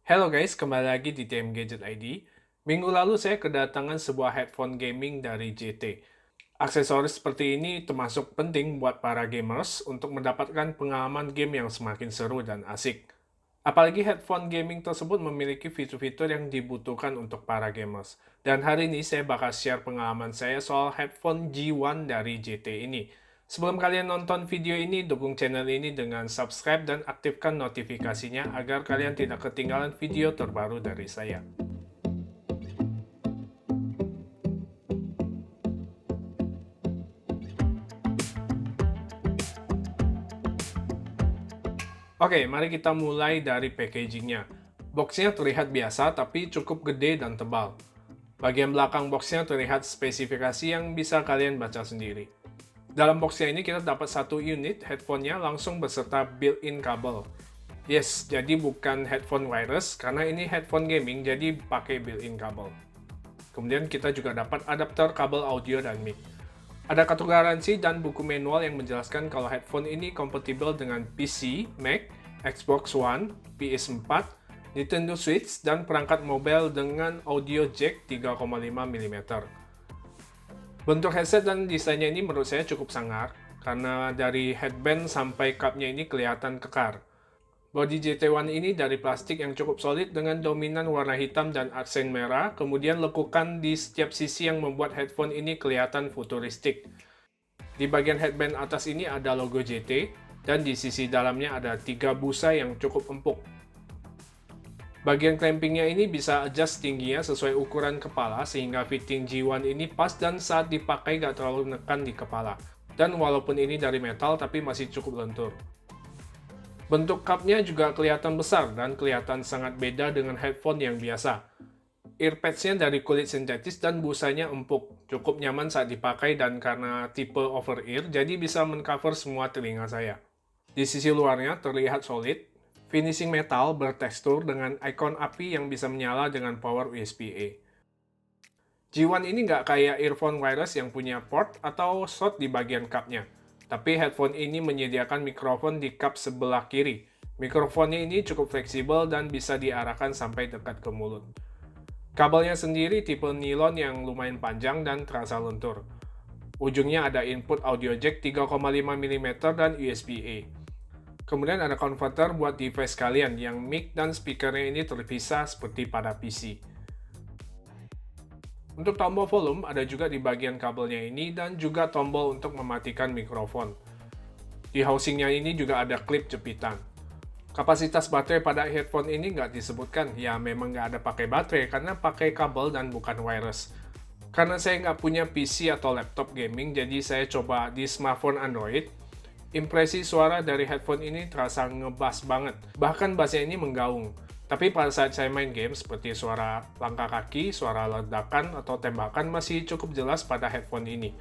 Halo guys, kembali lagi di TMgadgetID. Minggu lalu saya kedatangan sebuah headphone gaming dari JETE. Aksesoris seperti ini termasuk penting buat para gamers untuk mendapatkan pengalaman game yang semakin seru dan asik. Apalagi headphone gaming tersebut memiliki fitur-fitur yang dibutuhkan untuk para gamers. Dan hari ini saya bakal share pengalaman saya soal headphone G1 dari JETE ini. Sebelum kalian nonton video ini, dukung channel ini dengan subscribe dan aktifkan notifikasinya agar kalian tidak ketinggalan video terbaru dari saya. Oke, mari kita mulai dari packagingnya. Boxnya terlihat biasa tapi cukup gede dan tebal. Bagian belakang boxnya terlihat spesifikasi yang bisa kalian baca sendiri. Dalam boxnya ini kita dapat satu unit headphone-nya langsung beserta built-in kabel. Yes, jadi bukan headphone wireless karena ini headphone gaming jadi pakai built-in kabel. Kemudian kita juga dapat adapter kabel audio dan mic. Ada kartu garansi dan buku manual yang menjelaskan kalau headphone ini kompatibel dengan PC, Mac, Xbox One, PS4, Nintendo Switch, dan perangkat mobile dengan audio jack 3,5 mm. Bentuk headset dan desainnya ini menurut saya cukup sangar, karena dari headband sampai cupnya ini kelihatan kekar. Bodi JT1 ini dari plastik yang cukup solid dengan dominan warna hitam dan aksen merah, kemudian lekukan di setiap sisi yang membuat headphone ini kelihatan futuristik. Di bagian headband atas ini ada logo JT, dan di sisi dalamnya ada 3 busa yang cukup empuk. Bagian clampingnya ini bisa adjust tingginya sesuai ukuran kepala, sehingga fitting G1 ini pas dan saat dipakai gak terlalu menekan di kepala. Dan walaupun ini dari metal, tapi masih cukup lentur. Bentuk cupnya juga kelihatan besar dan kelihatan sangat beda dengan headphone yang biasa. Earpads-nya dari kulit sintetis dan busanya empuk, cukup nyaman saat dipakai dan karena tipe over-ear, jadi bisa mengcover semua telinga saya. Di sisi luarnya terlihat solid, finishing metal bertekstur dengan ikon api yang bisa menyala dengan power USB-A. G1 ini nggak kayak earphone wireless yang punya port atau slot di bagian cupnya. Tapi headphone ini menyediakan mikrofon di cup sebelah kiri. Mikrofonnya ini cukup fleksibel dan bisa diarahkan sampai dekat ke mulut. Kabelnya sendiri tipe nilon yang lumayan panjang dan terasa lentur. Ujungnya ada input audio jack 3,5 mm dan USB-A. Kemudian ada converter buat device kalian yang mic dan speakernya ini terpisah seperti pada PC. Untuk tombol volume ada juga di bagian kabelnya ini dan juga tombol untuk mematikan mikrofon. Di housingnya ini juga ada klip jepitan. Kapasitas baterai pada headphone ini nggak disebutkan, ya memang nggak ada pakai baterai karena pakai kabel dan bukan wireless. Karena saya nggak punya PC atau laptop gaming, jadi saya coba di smartphone Android. Impresi suara dari headphone ini terasa ngebass banget, bahkan bassnya ini menggaung. Tapi pada saat saya main game, seperti suara langkah kaki, suara ledakan, atau tembakan masih cukup jelas pada headphone ini.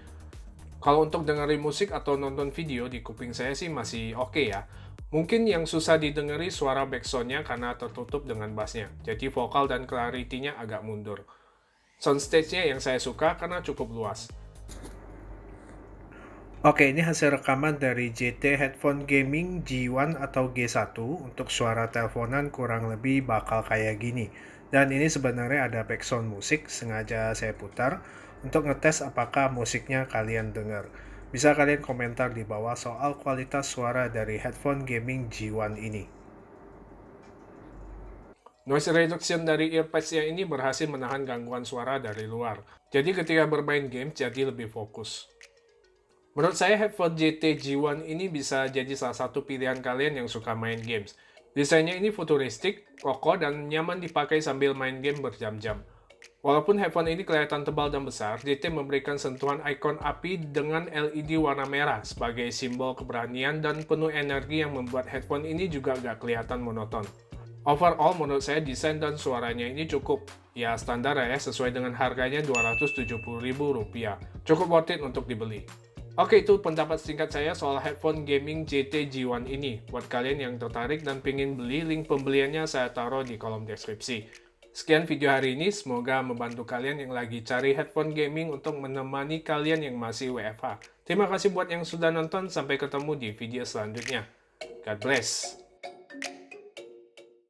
Kalau untuk dengerin musik atau nonton video di kuping saya sih masih oke ya. Mungkin yang susah didengeri suara backsound-nya karena tertutup dengan bassnya, jadi vokal dan clarity-nya agak mundur. Soundstage-nya yang saya suka karena cukup luas. Oke, ini hasil rekaman dari JT Headphone Gaming G1 atau G1 untuk suara teleponan kurang lebih bakal kayak gini. Dan ini sebenarnya ada background musik, sengaja saya putar untuk ngetes apakah musiknya kalian dengar. Bisa kalian komentar di bawah soal kualitas suara dari Headphone Gaming G1 ini. Noise reduction dari earpads-nya ini berhasil menahan gangguan suara dari luar. Jadi ketika bermain game jadi lebih fokus. Menurut saya headphone JT G1 ini bisa jadi salah satu pilihan kalian yang suka main games. Desainnya ini futuristik, kokoh, dan nyaman dipakai sambil main game berjam-jam. Walaupun headphone ini kelihatan tebal dan besar, JT memberikan sentuhan ikon api dengan LED warna merah sebagai simbol keberanian dan penuh energi yang membuat headphone ini juga gak kelihatan monoton. Overall, menurut saya desain dan suaranya ini cukup. Ya standar ya, sesuai dengan harganya Rp270.000. Cukup worth it untuk dibeli. Oke, itu pendapat singkat saya soal headphone gaming JT G1 ini. Buat kalian yang tertarik dan pengen beli, link pembeliannya saya taruh di kolom deskripsi. Sekian video hari ini, semoga membantu kalian yang lagi cari headphone gaming untuk menemani kalian yang masih WFH. Terima kasih buat yang sudah nonton, sampai ketemu di video selanjutnya. God bless!